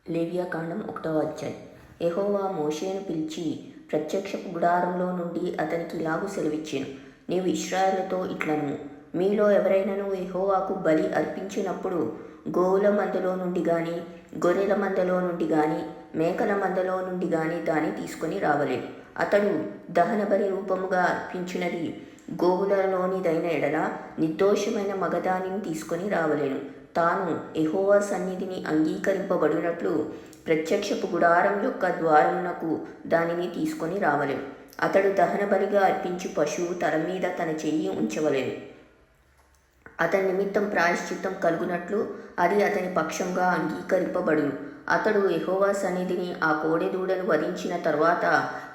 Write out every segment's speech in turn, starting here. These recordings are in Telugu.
లేవియాకాండం 1వ అధ్యాయం. యెహోవా మోషేను పిలిచి ప్రత్యక్షపు గుడారంలో నుండి అతనికి ఇలాగు సెలవిచ్చెను. నీవు ఇశ్రాయేలుతో ఇట్లనుము, మీలో ఎవరైనను యెహోవాకు బలి అర్పించినప్పుడు గోవుల మందలో నుండి గాని, గొర్రెల మందలో నుండి గాని, మేకల మందలో నుండి గాని దాన్ని తీసుకొని రావలెను. అతడు దహనబలి రూపముగా అర్పించినది గోవులలోనిదైన ఎడల నిర్దోషమైన మగదానిని తీసుకొని రావలెను. తాను యెహోవా సన్నిధిని అంగీకరింపబడినట్లు ప్రత్యక్షపు గుడారం యొక్క ద్వారమునకు దానిని తీసుకొని రావలెను. అతడు దహనబలిగా అర్పించు పశువు తల మీద తన చెయ్యి ఉంచవలెను. అతని నిమిత్తం ప్రాయశ్చిత్తం కలుగునట్లు అది అతని పక్షంగా అంగీకరింపబడును. అతడు యెహోవా సన్నిధిని ఆ కోడెదూడను వధించిన తరువాత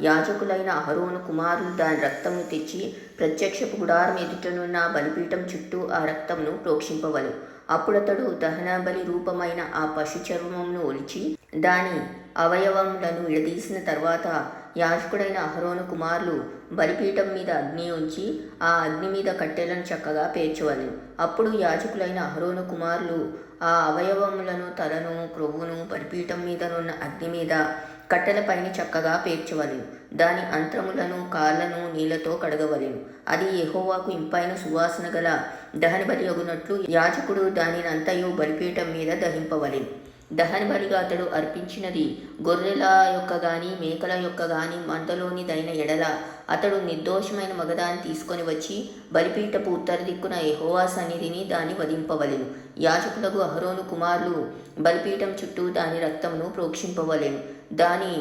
యాజకులైన అహరోను కుమారులు దాని రక్తమును తెచ్చి ప్రత్యక్షపు గుడారం ఎదుటనున్న బలిపీఠం చుట్టూ ఆ రక్తమును ప్రోక్షింపవలెను. అప్పుడతడు దహనబలి రూపమైన ఆ పశు చర్మమును ఒలిచి దాని అవయవములను విడదీసిన తర్వాత యాజకుడైన అహరోను కుమారులు బలిపీఠం మీద అగ్ని ఉంచి ఆ అగ్ని మీద కట్టెలను చక్కగా పేర్చవలెను. అప్పుడు యాజకులైన అహరోను కుమారులు ఆ అవయవములను, తలను, క్రొవ్వును బలిపీఠం మీదనున్న అగ్ని మీద కట్టెలపైన చక్కగా పేర్చవలెను. దాని అంత్రములను, కాళ్ళను నీళ్లతో కడగవలెను. అది యెహోవాకు ఇంపైన సువాసన గల దహనబలి అగునట్లు యాజకుడు దానినంతయు బలిపీఠం మీద దహింపవలెను. దహనబలిగా అతడు అర్పించినది గొర్రెల యొక్క గాని, మేకల యొక్క గాని మందలోనిదైన ఎడల అతడు నిర్దోషమైన మగదాన్ని తీసుకొని వచ్చి బలిపీఠపు ఉత్తర దిక్కున యెహోవా సన్నిధిని దాన్ని వధింపవలెను. యాజకులకు అహరోను కుమారులు బలిపీఠం చుట్టూ దాని రక్తమును ప్రోక్షింపవలెను. దాని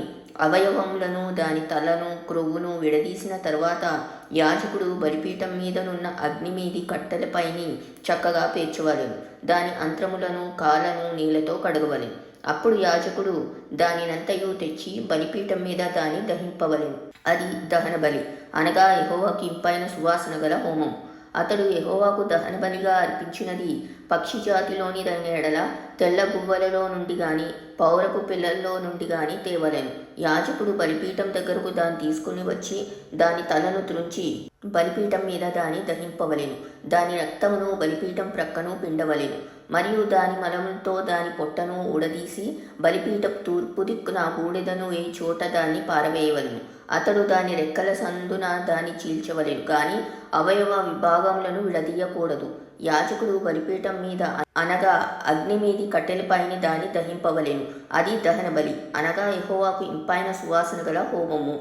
అవయవములను, దాని తలను, క్రొవ్వును విడదీసిన తరువాత యాజకుడు బలిపీఠం మీదనున్న అగ్ని మీది కట్టెలపైని చక్కగా పేర్చవలెను. దాని అంత్రములను, కాళ్ళను నీళ్లతో కడగవలెను. అప్పుడు యాజకుడు దానినంతయు తెచ్చి బలిపీఠం మీద దాన్ని దహింపవలెను. అది దహనబలి, అనగా యెహోవాకు ఇంపైన సువాసన గల హోమం. అతడు యెహోవాకు దహనబలిగా అర్పించినది పక్షి జాతిలోనిదైన ఎడల తెల్ల గువ్వలలో నుండి గాని, పౌరపు పిల్లల్లో నుండి గాని తేవలెను. యాజకుడు బలిపీఠం దగ్గరకు దాన్ని తీసుకుని వచ్చి దాని తలను త్రుంచి బలిపీఠం మీద దాన్ని దహింపవలెను. దాని రక్తమును బలిపీఠం ప్రక్కను పిండవలెను. మరియు దాని మలములతో దాని పొట్టను ఊడదీసి బలిపీఠపు తూర్పు దిక్కున బూడిదను ఏ చోట దాన్ని పారవేయవలెను. అతడు దాని రెక్కల సందున దాన్ని చీల్చవలెను, కానీ అవయవ విభాగములను విడదీయకూడదు. యాజకుడు బలిపీఠం మీద అనగా అగ్ని మీది కట్టెలపైన దాన్ని దహింపవలెను. అది దహనబలి, అనగా యెహోవాకు ఇంపైన సువాసన గల హోమము.